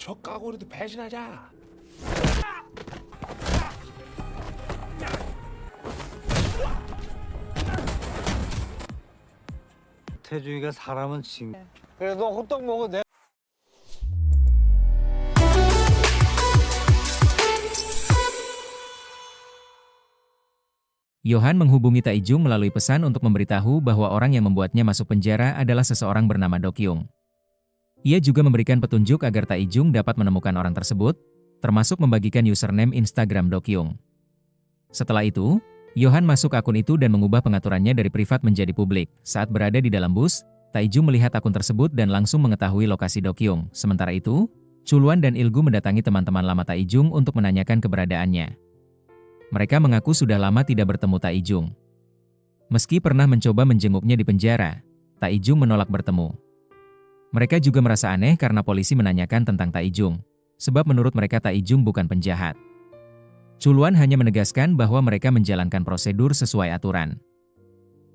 저 까고리도 배신하자. 태주이가 사람은 그래도 호떡 먹어 내. Yohan menghubungi Taijung melalui pesan untuk memberitahu bahwa orang yang membuatnya masuk penjara adalah seseorang bernama Dokyung. Ia juga memberikan petunjuk agar Taijung dapat menemukan orang tersebut, termasuk membagikan username Instagram Dokyung. Setelah itu, Yohan masuk akun itu dan mengubah pengaturannya dari privat menjadi publik. Saat berada di dalam bus, Taijung melihat akun tersebut dan langsung mengetahui lokasi Dokyung. Sementara itu, Chuluan dan Ilgu mendatangi teman-teman lama Taijung untuk menanyakan keberadaannya. Mereka mengaku sudah lama tidak bertemu Taijung. Meski pernah mencoba menjenguknya di penjara, Taijung menolak bertemu. Mereka juga merasa aneh karena polisi menanyakan tentang Taijung, sebab menurut mereka Taijung bukan penjahat. Chuluan hanya menegaskan bahwa mereka menjalankan prosedur sesuai aturan.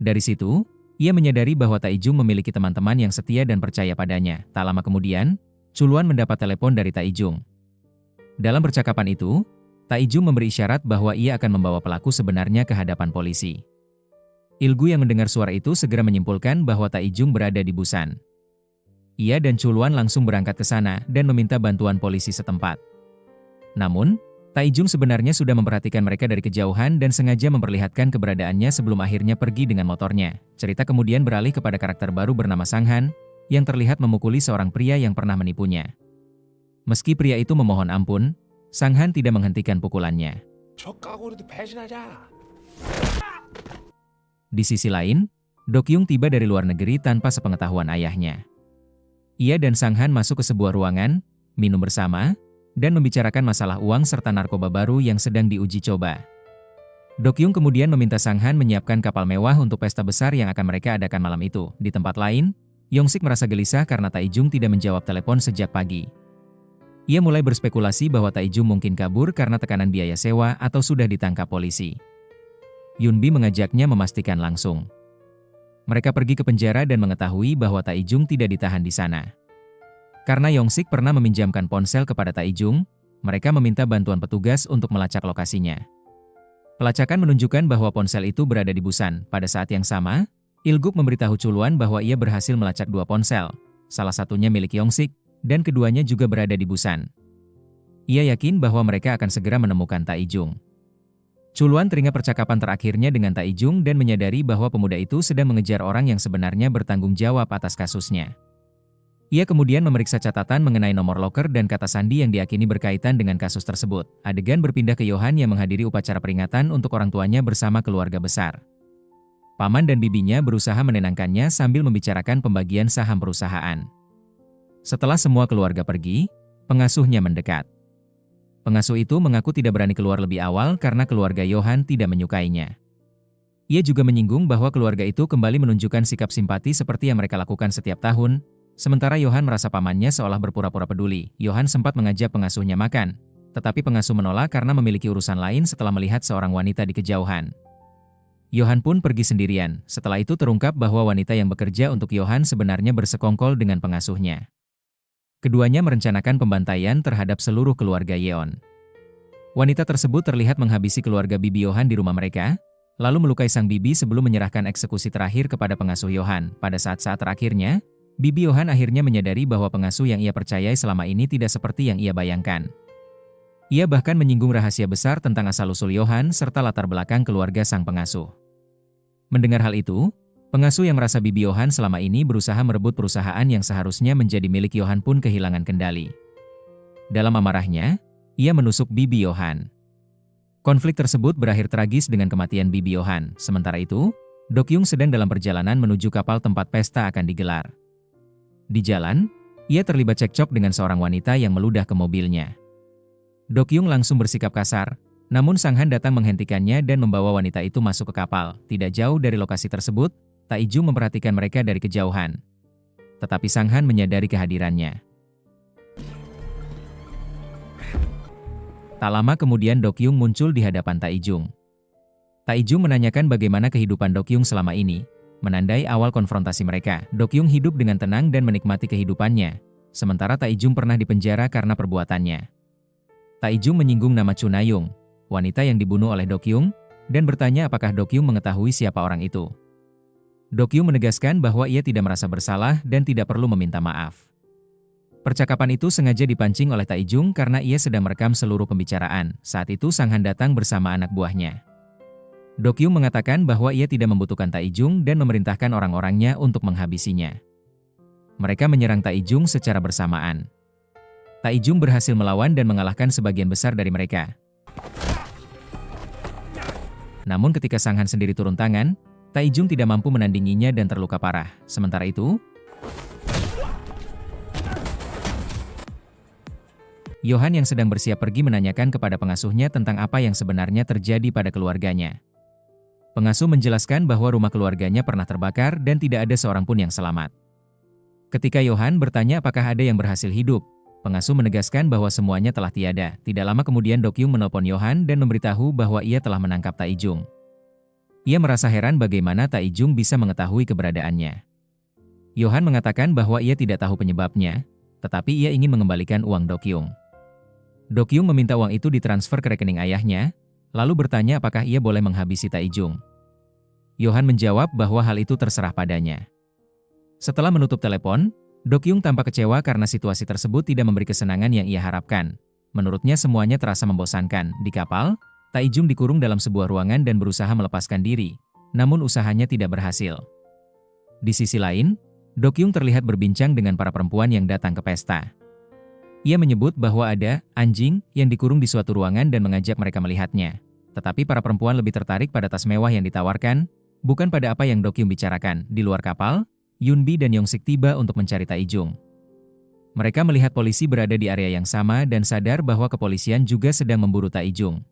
Dari situ, ia menyadari bahwa Taijung memiliki teman-teman yang setia dan percaya padanya. Tak lama kemudian, Chuluan mendapat telepon dari Taijung. Dalam percakapan itu, Taijung memberi isyarat bahwa ia akan membawa pelaku sebenarnya ke hadapan polisi. Ilgu yang mendengar suara itu segera menyimpulkan bahwa Taijung berada di Busan. Ia dan Chuluan langsung berangkat ke sana dan meminta bantuan polisi setempat. Namun, Taijung sebenarnya sudah memperhatikan mereka dari kejauhan dan sengaja memperlihatkan keberadaannya sebelum akhirnya pergi dengan motornya. Cerita kemudian beralih kepada karakter baru bernama Sanghan, yang terlihat memukuli seorang pria yang pernah menipunya. Meski pria itu memohon ampun, Sanghan tidak menghentikan pukulannya. 저 까고리도 배신하자. Di sisi lain, Dokyung tiba dari luar negeri tanpa sepengetahuan ayahnya. Ia dan Sanghan masuk ke sebuah ruangan, minum bersama, dan membicarakan masalah uang serta narkoba baru yang sedang diuji coba. Dokyung kemudian meminta Sanghan menyiapkan kapal mewah untuk pesta besar yang akan mereka adakan malam itu. Di tempat lain, Yongsik merasa gelisah karena Taijung tidak menjawab telepon sejak pagi. Ia mulai berspekulasi bahwa Taijung mungkin kabur karena tekanan biaya sewa atau sudah ditangkap polisi. Yunbi mengajaknya memastikan langsung. Mereka pergi ke penjara dan mengetahui bahwa Taijung tidak ditahan di sana. Karena Yongsik pernah meminjamkan ponsel kepada Taijung, mereka meminta bantuan petugas untuk melacak lokasinya. Pelacakan menunjukkan bahwa ponsel itu berada di Busan. Pada saat yang sama, Ilguk memberitahu Chuluan bahwa ia berhasil melacak dua ponsel, salah satunya milik Yongsik, dan keduanya juga berada di Busan. Ia yakin bahwa mereka akan segera menemukan Taijung. Chuluan teringat percakapan terakhirnya dengan Taijung dan menyadari bahwa pemuda itu sedang mengejar orang yang sebenarnya bertanggung jawab atas kasusnya. Ia kemudian memeriksa catatan mengenai nomor loker dan kata sandi yang diyakini berkaitan dengan kasus tersebut. Adegan berpindah ke Yohan yang menghadiri upacara peringatan untuk orang tuanya bersama keluarga besar. Paman dan bibinya berusaha menenangkannya sambil membicarakan pembagian saham perusahaan. Setelah semua keluarga pergi, pengasuhnya mendekat. Pengasuh itu mengaku tidak berani keluar lebih awal karena keluarga Yohan tidak menyukainya. Ia juga menyinggung bahwa keluarga itu kembali menunjukkan sikap simpati seperti yang mereka lakukan setiap tahun, sementara Yohan merasa pamannya seolah berpura-pura peduli. Yohan sempat mengajak pengasuhnya makan, tetapi pengasuh menolak karena memiliki urusan lain setelah melihat seorang wanita di kejauhan. Yohan pun pergi sendirian. Setelah itu terungkap bahwa wanita yang bekerja untuk Yohan sebenarnya bersekongkol dengan pengasuhnya. Keduanya merencanakan pembantaian terhadap seluruh keluarga Yeon. Wanita tersebut terlihat menghabisi keluarga bibi Yohan di rumah mereka, lalu melukai sang bibi sebelum menyerahkan eksekusi terakhir kepada pengasuh Yohan. Pada saat-saat terakhirnya, bibi Yohan akhirnya menyadari bahwa pengasuh yang ia percayai selama ini tidak seperti yang ia bayangkan. Ia bahkan menyinggung rahasia besar tentang asal-usul Yohan serta latar belakang keluarga sang pengasuh. Mendengar hal itu, pengasuh yang merasa bibi Yohan selama ini berusaha merebut perusahaan yang seharusnya menjadi milik Yohan pun kehilangan kendali. Dalam amarahnya, ia menusuk bibi Yohan. Konflik tersebut berakhir tragis dengan kematian bibi Yohan. Sementara itu, Dokyung sedang dalam perjalanan menuju kapal tempat pesta akan digelar. Di jalan, ia terlibat cekcok dengan seorang wanita yang meludah ke mobilnya. Dokyung langsung bersikap kasar, namun Sanghan datang menghentikannya dan membawa wanita itu masuk ke kapal. Tidak jauh dari lokasi tersebut, Taijung memperhatikan mereka dari kejauhan. Tetapi Sanghan menyadari kehadirannya. Tak lama kemudian Dokyung muncul di hadapan Taijung. Taijung menanyakan bagaimana kehidupan Dokyung selama ini, menandai awal konfrontasi mereka. Dokyung hidup dengan tenang dan menikmati kehidupannya, sementara Taijung pernah dipenjara karena perbuatannya. Taijung menyinggung nama Chunayung, wanita yang dibunuh oleh Dokyung, dan bertanya apakah Dokyung mengetahui siapa orang itu. Dokyung menegaskan bahwa ia tidak merasa bersalah dan tidak perlu meminta maaf. Percakapan itu sengaja dipancing oleh Taijung karena ia sedang merekam seluruh pembicaraan. Saat itu Sanghan datang bersama anak buahnya. Dokyung mengatakan bahwa ia tidak membutuhkan Taijung dan memerintahkan orang-orangnya untuk menghabisinya. Mereka menyerang Taijung secara bersamaan. Taijung berhasil melawan dan mengalahkan sebagian besar dari mereka. Namun ketika Sanghan sendiri turun tangan, Taijung tidak mampu menandinginya dan terluka parah. Sementara itu, Yohan yang sedang bersiap pergi menanyakan kepada pengasuhnya tentang apa yang sebenarnya terjadi pada keluarganya. Pengasuh menjelaskan bahwa rumah keluarganya pernah terbakar dan tidak ada seorang pun yang selamat. Ketika Yohan bertanya apakah ada yang berhasil hidup, pengasuh menegaskan bahwa semuanya telah tiada. Tidak lama kemudian Dokyung menelpon Yohan dan memberitahu bahwa ia telah menangkap Taijung. Ia merasa heran bagaimana Taijung bisa mengetahui keberadaannya. Yohan mengatakan bahwa ia tidak tahu penyebabnya, tetapi ia ingin mengembalikan uang Dokyung. Dokyung meminta uang itu ditransfer ke rekening ayahnya, lalu bertanya apakah ia boleh menghabisi Taijung. Yohan menjawab bahwa hal itu terserah padanya. Setelah menutup telepon, Dokyung tampak kecewa karena situasi tersebut tidak memberi kesenangan yang ia harapkan. Menurutnya semuanya terasa membosankan. Di kapal, Taijung dikurung dalam sebuah ruangan dan berusaha melepaskan diri, namun usahanya tidak berhasil. Di sisi lain, Dokyung terlihat berbincang dengan para perempuan yang datang ke pesta. Ia menyebut bahwa ada anjing yang dikurung di suatu ruangan dan mengajak mereka melihatnya. Tetapi para perempuan lebih tertarik pada tas mewah yang ditawarkan, bukan pada apa yang Dokyung bicarakan. Di luar kapal, Yunbi dan Yongsik tiba untuk mencari Taijung. Mereka melihat polisi berada di area yang sama dan sadar bahwa kepolisian juga sedang memburu Taijung.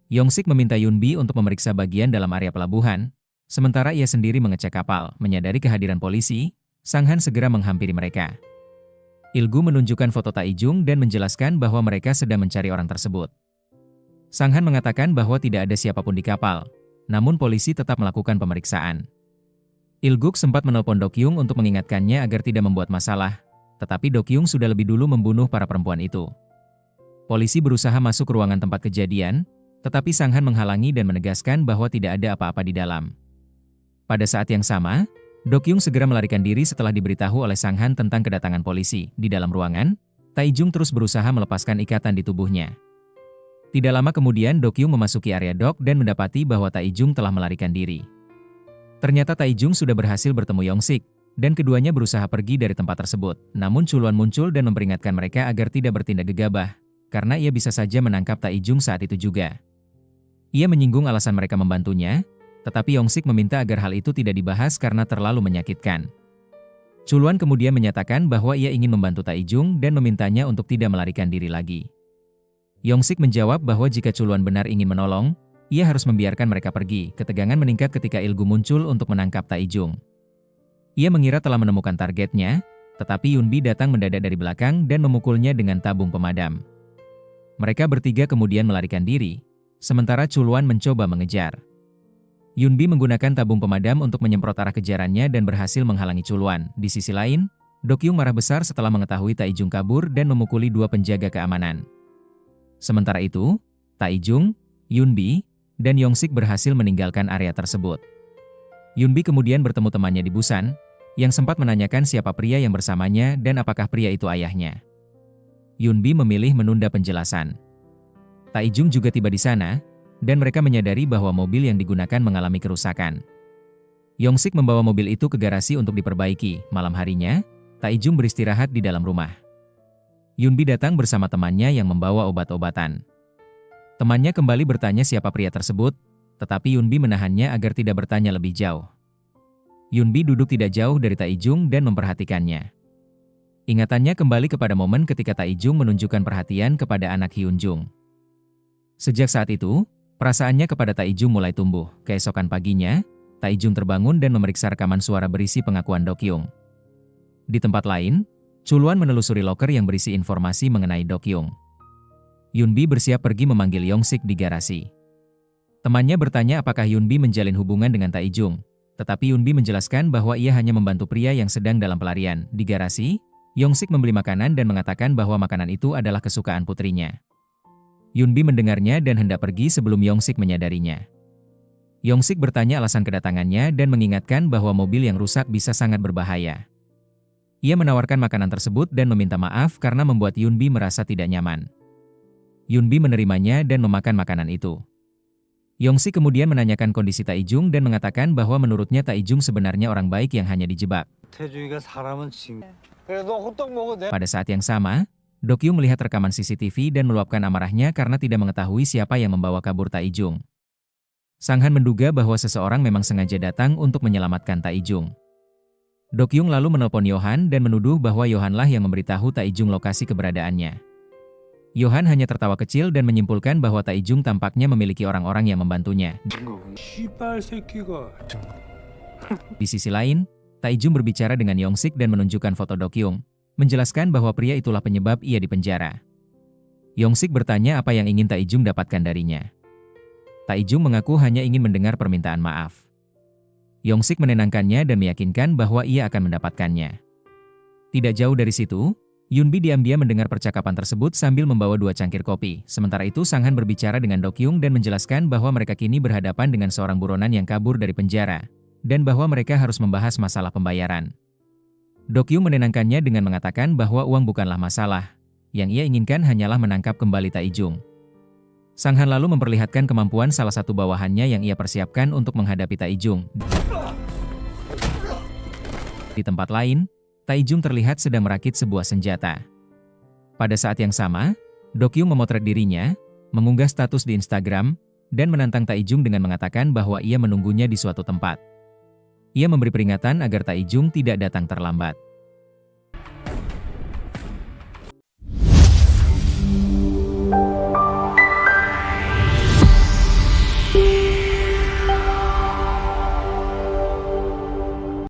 Yongsik meminta Yunbi untuk memeriksa bagian dalam area pelabuhan, sementara ia sendiri mengecek kapal. Menyadari kehadiran polisi, Sanghan segera menghampiri mereka. Ilgu menunjukkan foto Taijung dan menjelaskan bahwa mereka sedang mencari orang tersebut. Sanghan mengatakan bahwa tidak ada siapapun di kapal, namun polisi tetap melakukan pemeriksaan. Ilguk sempat menelpon Dokyung untuk mengingatkannya agar tidak membuat masalah, tetapi Dokyung sudah lebih dulu membunuh para perempuan itu. Polisi berusaha masuk ke ruangan tempat kejadian, tetapi Sanghan menghalangi dan menegaskan bahwa tidak ada apa-apa di dalam. Pada saat yang sama, Dokyung segera melarikan diri setelah diberitahu oleh Sanghan tentang kedatangan polisi. Di dalam ruangan, Taijung terus berusaha melepaskan ikatan di tubuhnya. Tidak lama kemudian Dokyung memasuki area dok dan mendapati bahwa Taijung telah melarikan diri. Ternyata Taijung sudah berhasil bertemu Yongsik, dan keduanya berusaha pergi dari tempat tersebut. Namun Chuluan muncul dan memperingatkan mereka agar tidak bertindak gegabah, karena ia bisa saja menangkap Taijung saat itu juga. Ia menyinggung alasan mereka membantunya, tetapi Yongsik meminta agar hal itu tidak dibahas karena terlalu menyakitkan. Chuluan kemudian menyatakan bahwa ia ingin membantu Taijung dan memintanya untuk tidak melarikan diri lagi. Yongsik menjawab bahwa jika Chuluan benar ingin menolong, ia harus membiarkan mereka pergi. Ketegangan meningkat ketika Ilgu muncul untuk menangkap Taijung. Ia mengira telah menemukan targetnya, tetapi Yunbi datang mendadak dari belakang dan memukulnya dengan tabung pemadam. Mereka bertiga kemudian melarikan diri, sementara Chuluan mencoba mengejar. Yunbi menggunakan tabung pemadam untuk menyemprot arah kejarannya dan berhasil menghalangi Chuluan. Di sisi lain, Dokyung marah besar setelah mengetahui Taijung kabur dan memukuli dua penjaga keamanan. Sementara itu, Taijung, Yunbi, dan Yongsik berhasil meninggalkan area tersebut. Yunbi kemudian bertemu temannya di Busan, yang sempat menanyakan siapa pria yang bersamanya dan apakah pria itu ayahnya. Yunbi memilih menunda penjelasan. Taijung juga tiba di sana, dan mereka menyadari bahwa mobil yang digunakan mengalami kerusakan. Yongsik membawa mobil itu ke garasi untuk diperbaiki. Malam harinya, Taijung beristirahat di dalam rumah. Yunbi datang bersama temannya yang membawa obat-obatan. Temannya kembali bertanya siapa pria tersebut, tetapi Yunbi menahannya agar tidak bertanya lebih jauh. Yunbi duduk tidak jauh dari Taijung dan memperhatikannya. Ingatannya kembali kepada momen ketika Taijung menunjukkan perhatian kepada anak Hyunjung. Sejak saat itu, perasaannya kepada Taijung mulai tumbuh. Keesokan paginya, Taijung terbangun dan memeriksa rekaman suara berisi pengakuan Dokyung. Di tempat lain, Chuluan menelusuri loker yang berisi informasi mengenai Dokyung. Yunbi bersiap pergi memanggil Yongsik di garasi. Temannya bertanya apakah Yunbi menjalin hubungan dengan Taijung, tetapi Yunbi menjelaskan bahwa ia hanya membantu pria yang sedang dalam pelarian. Di garasi, Yongsik membeli makanan dan mengatakan bahwa makanan itu adalah kesukaan putrinya. Yunbi mendengarnya dan hendak pergi sebelum Yongsik menyadarinya. Yongsik bertanya alasan kedatangannya dan mengingatkan bahwa mobil yang rusak bisa sangat berbahaya. Ia menawarkan makanan tersebut dan meminta maaf karena membuat Yunbi merasa tidak nyaman. Yunbi menerimanya dan memakan makanan itu. Yongsik kemudian menanyakan kondisi Taijung dan mengatakan bahwa menurutnya Taijung sebenarnya orang baik yang hanya dijebak. 태중이가 사람은 그래 너 호떡 먹어 내. Pada saat yang sama, Dokyu melihat rekaman CCTV dan meluapkan amarahnya karena tidak mengetahui siapa yang membawa kabur Taijung. Sanghan menduga bahwa seseorang memang sengaja datang untuk menyelamatkan Taijung. Dokyung lalu menelpon Yohan dan menuduh bahwa Yohanlah yang memberitahu Taijung lokasi keberadaannya. Yohan hanya tertawa kecil dan menyimpulkan bahwa Taijung tampaknya memiliki orang-orang yang membantunya. 씨발 새끼가. Di sisi lain, Taijung berbicara dengan Yongsik dan menunjukkan foto Dokyung, menjelaskan bahwa pria itulah penyebab ia dipenjara. Yongsik bertanya apa yang ingin Taijung dapatkan darinya. Taijung mengaku hanya ingin mendengar permintaan maaf. Yongsik menenangkannya dan meyakinkan bahwa ia akan mendapatkannya. Tidak jauh dari situ, Yunbi diam-diam mendengar percakapan tersebut sambil membawa 2 cangkir kopi. Sementara itu Sanghan berbicara dengan Dokyung dan menjelaskan bahwa mereka kini berhadapan dengan seorang buronan yang kabur dari penjara, dan bahwa mereka harus membahas masalah pembayaran. Dokyung menenangkannya dengan mengatakan bahwa uang bukanlah masalah, yang ia inginkan hanyalah menangkap kembali Taijung. Sanghan lalu memperlihatkan kemampuan salah satu bawahannya yang ia persiapkan untuk menghadapi Taijung. Di tempat lain, Taijung terlihat sedang merakit sebuah senjata. Pada saat yang sama, Dokyung memotret dirinya, mengunggah status di Instagram, dan menantang Taijung dengan mengatakan bahwa ia menunggunya di suatu tempat. Ia memberi peringatan agar Taijung tidak datang terlambat.